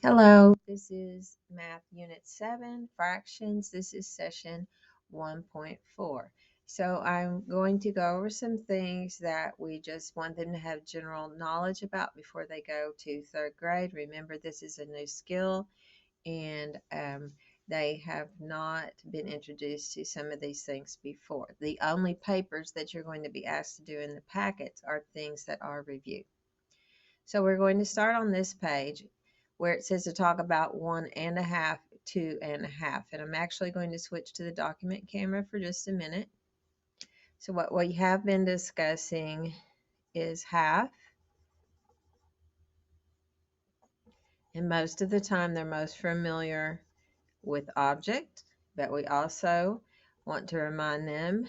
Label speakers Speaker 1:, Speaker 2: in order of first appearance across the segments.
Speaker 1: Hello, this is Math Unit 7, Fractions. This is session 1.4. So I'm going to go over some things that we just want them to have general knowledge about before they go to third grade. Remember, this is a new skill and they have not been introduced to some of these things before. The only papers that you're going to be asked to do in the packets are things that are reviewed. So we're going to start on this page where it says to talk about 1.5, 2.5. And I'm actually going to switch to the document camera for just a minute. So what we have been discussing is half. And most of the time they're most familiar with object, but we also want to remind them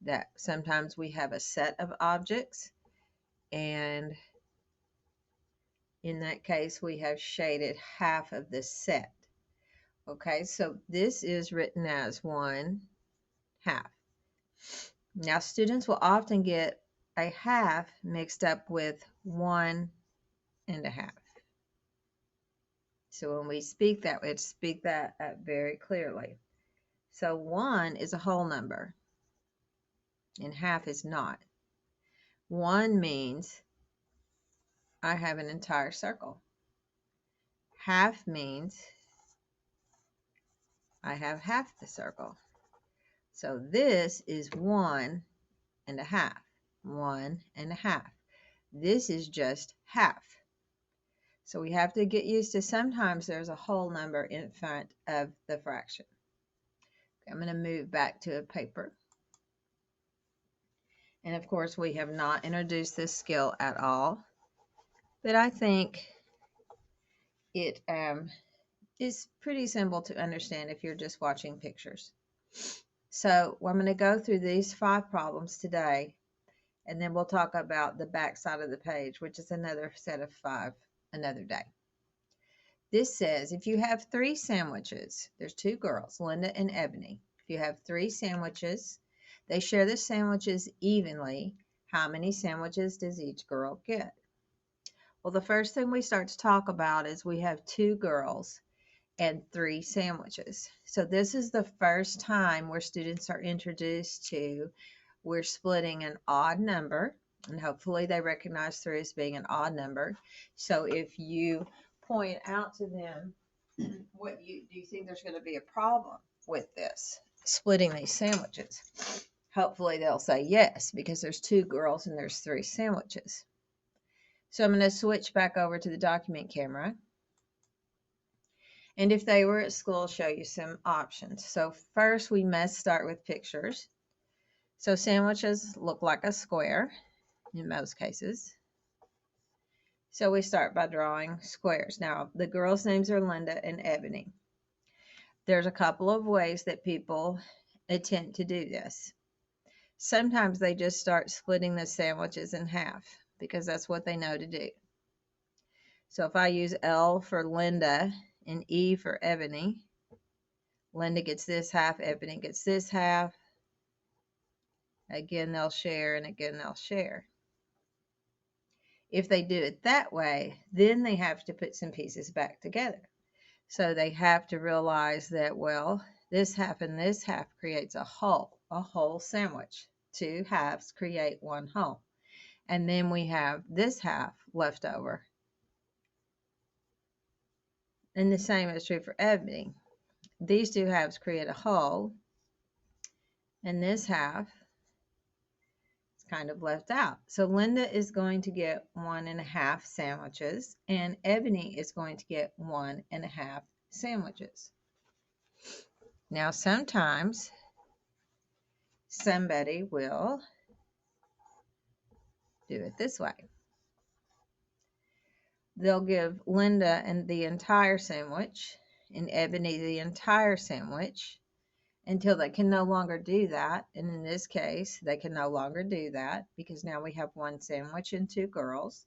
Speaker 1: that sometimes we have a set of objects, and in that case we have shaded half of the set. Okay, so this is written as 1/2. Now, students will often get a half mixed up with 1.5. So when we speak that, we have to speak that very clearly. So 1 is a whole number, and half is not. 1 means I have an entire circle. Half means I have half the circle. So this is 1.5. 1.5. This is just half. So we have to get used to sometimes there's a whole number in front of the fraction. Okay, I'm going to move back to a paper. And of course, we have not introduced this skill at all. But I think it is pretty simple to understand if you're just watching pictures. So I'm going to go through these 5 problems today, and then we'll talk about the back side of the page, which is another set of 5 another day. This says if you have 3 sandwiches, there's 2 girls, Linda and Ebony. If you have 3 sandwiches, they share the sandwiches evenly. How many sandwiches does each girl get? Well, the first thing we start to talk about is we have 2 girls and 3 sandwiches. So this is the first time where students are introduced to we're splitting an odd number, and hopefully they recognize 3 as being an odd number. So if you point out to them do you think there's going to be a problem with this splitting these sandwiches? Hopefully they'll say yes, because there's 2 girls and there's 3 sandwiches. So I'm going to switch back over to the document camera. And if they were at school, I'll show you some options. So first we must start with pictures. So sandwiches look like a square in most cases. So we start by drawing squares. Now, the girls' names are Linda and Ebony. There's a couple of ways that people attempt to do this. Sometimes they just start splitting the sandwiches in half because that's what they know to do. So if I use L for Linda and E for Ebony, Linda gets this half, Ebony gets this half. Again, they'll share, and again, they'll share. If they do it that way, then they have to put some pieces back together. So they have to realize that, well, this half and this half creates a whole sandwich. 2 halves create 1 whole. And then we have this half left over. And the same is true for Ebony. These 2 halves create a whole, and this half is kind of left out. So Linda is going to get 1.5 sandwiches, and Ebony is going to get 1.5 sandwiches. Now, sometimes somebody will do it this way. They'll give Linda and the entire sandwich and Ebony the entire sandwich until they can no longer do that. And in this case, they can no longer do that because now we have 1 sandwich and 2 girls.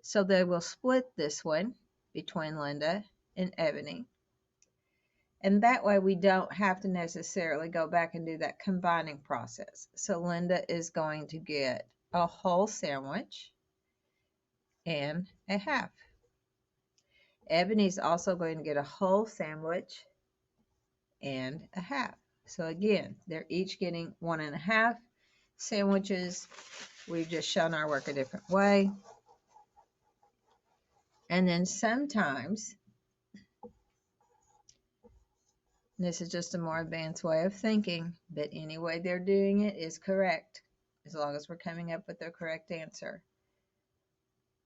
Speaker 1: So they will split this one between Linda and Ebony. And that way we don't have to necessarily go back and do that combining process. So Linda is going to get a whole sandwich and a half. Ebony's also going to get a whole sandwich and a half. So again, they're each getting 1.5 sandwiches. We've just shown our work a different way. And then sometimes, this is just a more advanced way of thinking, but any way they're doing it is correct, as long as we're coming up with the correct answer.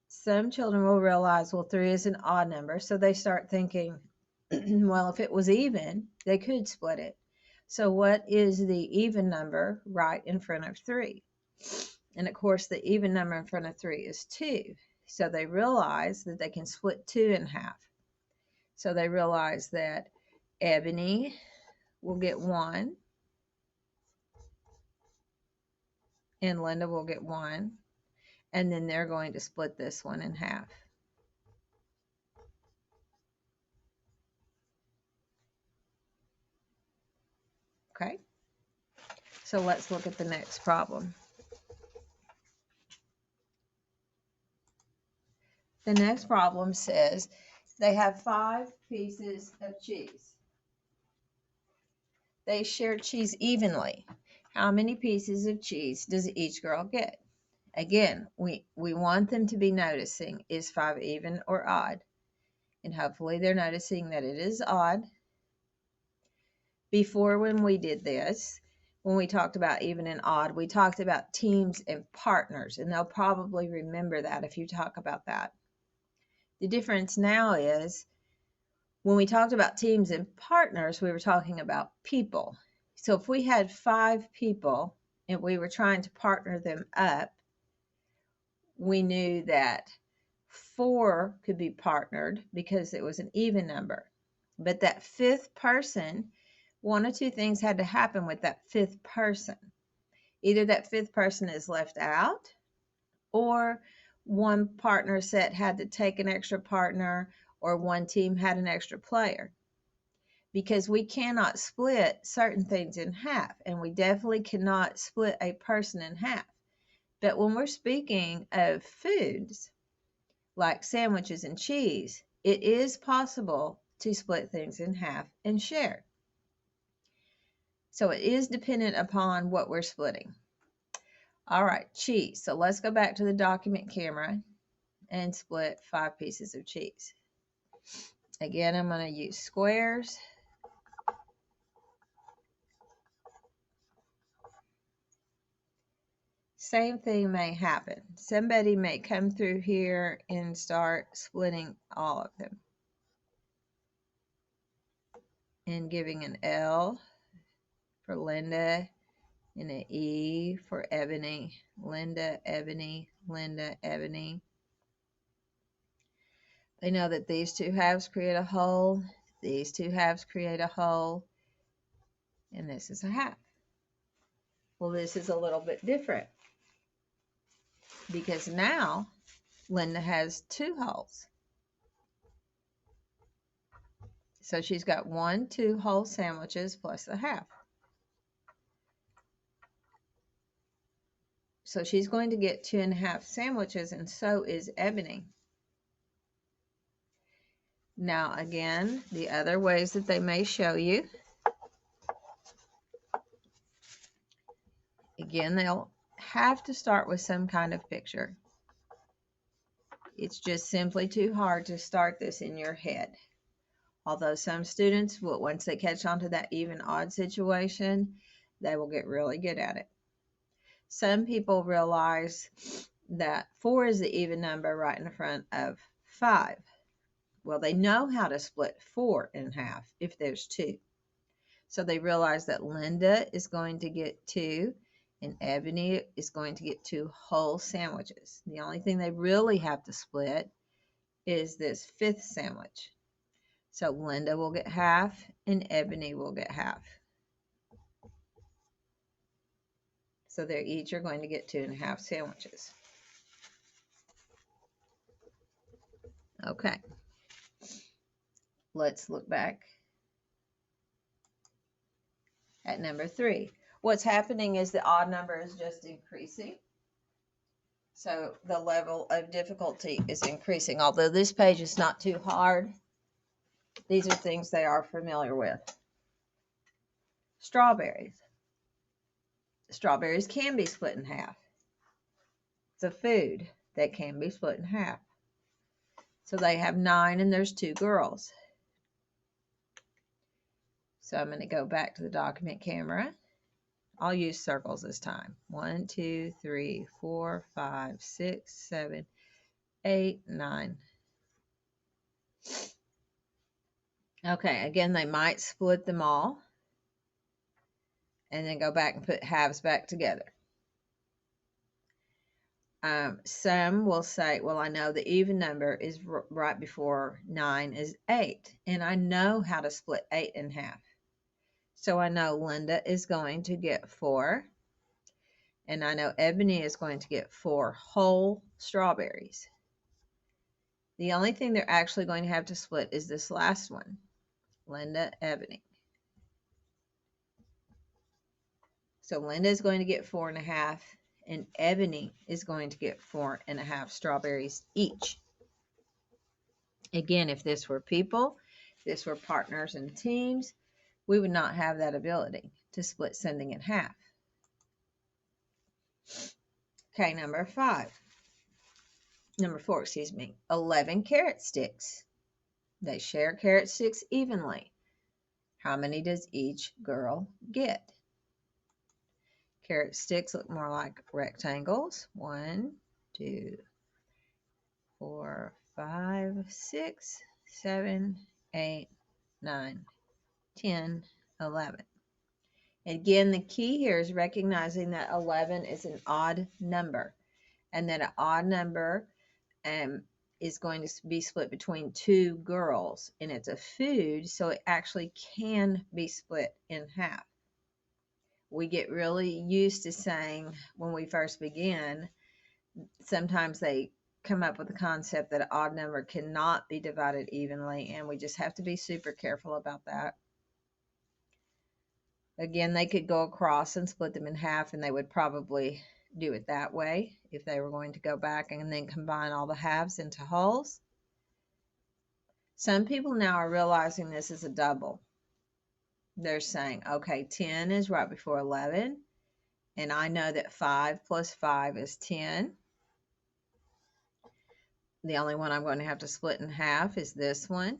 Speaker 1: Some children will realize, well, 3 is an odd number, so they start thinking, well, if it was even, they could split it. So what is the even number right in front of 3? And of course, the even number in front of 3 is 2. So they realize that they can split 2 in half. So they realize that Ebony will get 1, and Linda will get 1, and then they're going to split this one in half. Okay, so let's look at the next problem. The next problem says they have 5 pieces of cheese. They share cheese evenly. How many pieces of cheese does each girl get? Again, we want them to be noticing, is 5 even or odd? And hopefully they're noticing that it is odd. Before, when we did this, when we talked about even and odd, we talked about teams and partners, and they'll probably remember that if you talk about that. The difference now is, when we talked about teams and partners, we were talking about people. So if we had 5 people and we were trying to partner them up, we knew that 4 could be partnered because it was an even number. But that 5th person, one or two things had to happen with that 5th person. Either that 5th person is left out, or one partner set had to take an extra partner, or one team had an extra player. Because we cannot split certain things in half, and we definitely cannot split a person in half. But when we're speaking of foods, like sandwiches and cheese, it is possible to split things in half and share. So it is dependent upon what we're splitting. All right, cheese. So let's go back to the document camera and split 5 pieces of cheese. Again, I'm going to use squares. Same thing may happen. Somebody may come through here and start splitting all of them and giving an L for Linda and an E for Ebony. Linda, Ebony, Linda, Ebony. They know that these 2 halves create a whole, these 2 halves create a whole, and this is a half. Well, this is a little bit different because now Linda has 2 wholes. So she's got 1, 2 whole sandwiches plus a half. So she's going to get 2.5 sandwiches, and so is Ebony. Now again, the other ways that they may show you. Again, they'll have to start with some kind of picture. It's just simply too hard to start this in your head. Although some students will, once they catch on to that even odd situation, they will get really good at it. Some people realize that 4 is the even number right in front of 5. Well, they know how to split 4 in half if there's 2. So they realize that Linda is going to get 2 and Ebony is going to get 2 whole sandwiches. The only thing they really have to split is this 5th sandwich. So Linda will get half and Ebony will get half. So they each are going to get 2.5 sandwiches. Okay. Let's look back at number 3. What's happening is the odd number is just increasing. So the level of difficulty is increasing. Although this page is not too hard, these are things they are familiar with. Strawberries. Strawberries can be split in half. It's a food that can be split in half. So they have 9 and there's 2 girls. So I'm going to go back to the document camera. I'll use circles this time. 1, 2, 3, 4, 5, 6, 7, 8, 9. Okay, again, they might split them all and then go back and put halves back together. Some will say, well, I know the even number is right before 9 is 8, and I know how to split 8 in half. So I know Linda is going to get 4, and I know Ebony is going to get 4 whole strawberries. The only thing they're actually going to have to split is this last one, Linda, Ebony. So Linda is going to get 4.5, and Ebony is going to get 4.5 strawberries each. Again, if this were people, if this were partners and teams, we would not have that ability to split something in half. Okay, number 4, 11 carrot sticks. They share carrot sticks evenly. How many does each girl get? Carrot sticks look more like rectangles. 1, 2, 4, 5, 6, 7, 8, 9, 10, 11. Again, the key here is recognizing that 11 is an odd number, and that an odd number is going to be split between 2 girls, and it's a food, so it actually can be split in half. We get really used to saying when we first begin, sometimes they come up with the concept that an odd number cannot be divided evenly, and we just have to be super careful about that. Again, they could go across and split them in half, and they would probably do it that way if they were going to go back and then combine all the halves into wholes. Some people now are realizing this is a double. They're saying, okay, 10 is right before 11, and I know that 5 plus 5 is 10. The only one I'm going to have to split in half is this one.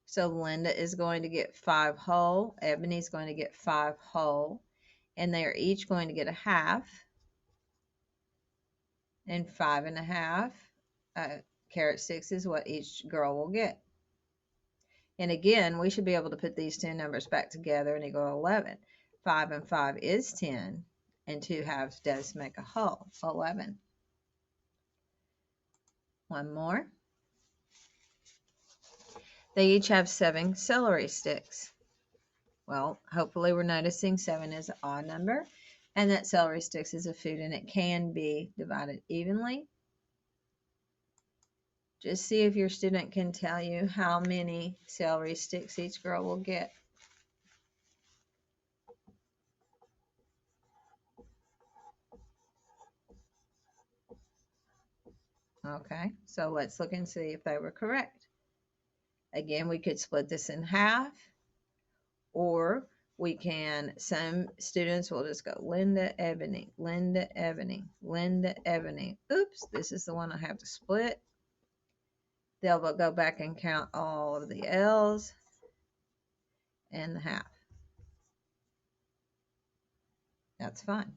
Speaker 1: So Linda is going to get 5 whole. Ebony's going to get 5 whole. And they are each going to get a half. And 5.5 carrot sticks is what each girl will get. And again, we should be able to put these 2 numbers back together and equal 11. 5 and 5 is 10. And 2 halves does make a whole, 11. One more. They each have 7 celery sticks. Well, hopefully we're noticing 7 is an odd number, and that celery sticks is a food and it can be divided evenly. Just see if your student can tell you how many celery sticks each girl will get. Okay, so let's look and see if they were correct. Again, we could split this in half, or we can, some students will just go Linda, Ebony, Linda, Ebony, Linda, Ebony. Oops, this is the one I have to split. They'll go back and count all of the L's and the half. That's fine.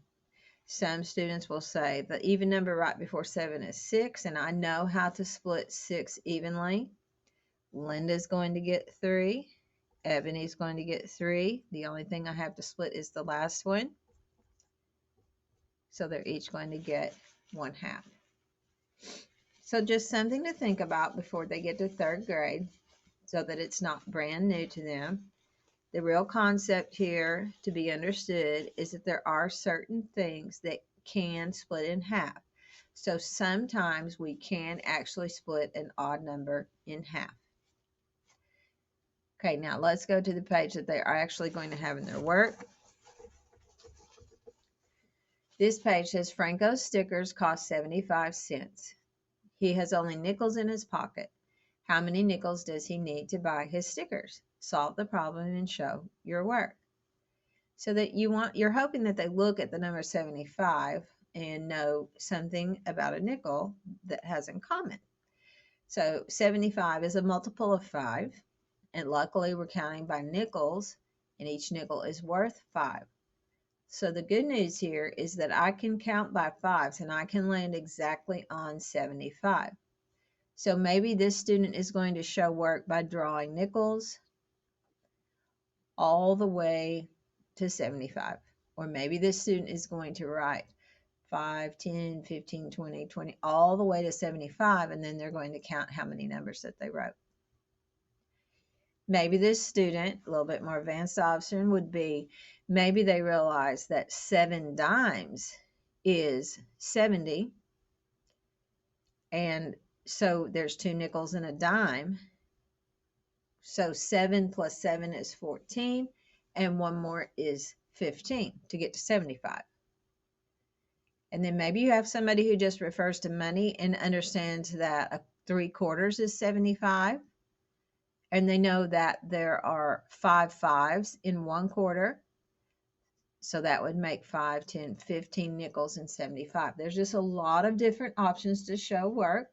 Speaker 1: Some students will say the even number right before 7 is 6, and I know how to split 6 evenly. Linda's going to get 3. Ebony's going to get 3. The only thing I have to split is the last one. So they're each going to get 1/2. So just something to think about before they get to 3rd grade so that it's not brand new to them. The real concept here to be understood is that there are certain things that can split in half. So sometimes we can actually split an odd number in half. Okay, now let's go to the page that they are actually going to have in their work. This page says Franco's stickers cost 75 cents. He has only nickels in his pocket. How many nickels does he need to buy his stickers? Solve the problem and show your work. So that you're hoping that they look at the number 75 and know something about a nickel that has in common. So 75 is a multiple of 5, and luckily we're counting by nickels, and each nickel is worth 5. So the good news here is that I can count by 5s and I can land exactly on 75. So maybe this student is going to show work by drawing nickels all the way to 75. Or maybe this student is going to write 5, 10, 15, 20, 20, all the way to 75, and then they're going to count how many numbers that they wrote. Maybe this student, a little bit more advanced option would be, maybe they realize that 7 dimes is 70, and so there's 2 nickels and a dime. So 7 plus 7 is 14, and 1 more is 15 to get to 75. And then maybe you have somebody who just refers to money and understands that a 3/4 is 75. And they know that there are 5 5s in 1/4. So that would make 5, 10, 15 nickels and 75. There's just a lot of different options to show work.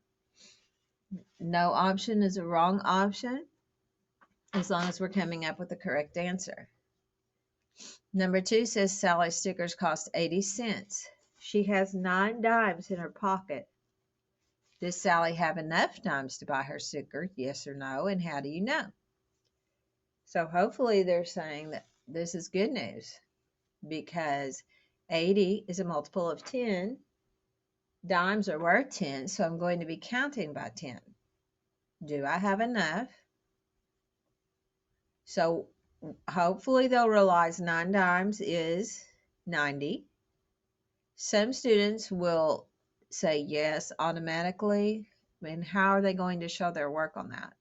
Speaker 1: No option is a wrong option as long as we're coming up with the correct answer. Number 2 says Sally's stickers cost 80 cents. She has 9 dimes in her pocket. Does Sally have enough dimes to buy her sticker? Yes or no? And how do you know? So hopefully they're saying that this is good news, because 80 is a multiple of 10. Dimes are worth 10, so I'm going to be counting by 10. Do I have enough? So hopefully they'll realize 9 dimes is 90. Some students will say yes automatically. And how are they going to show their work on that?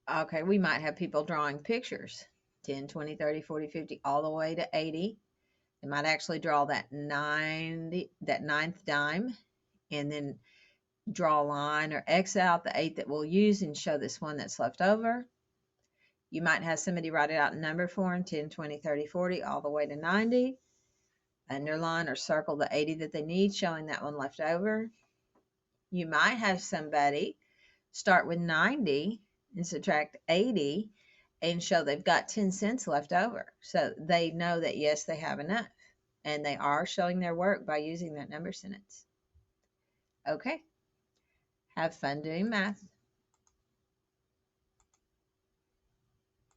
Speaker 1: Okay, we might have people drawing pictures, 10, 20, 30, 40, 50, all the way to 80. They might actually draw that 9th dime and then draw a line or X out the 8 that we'll use and show this one that's left over. You might have somebody write it out in number form, 10, 20, 30, 40, all the way to 90. Underline or circle the 80 that they need, showing that one left over. You might have somebody start with 90 and subtract 80 and show they've got 10 cents left over. So they know that, yes, they have enough. And they are showing their work by using that number sentence. Okay. Have fun doing math.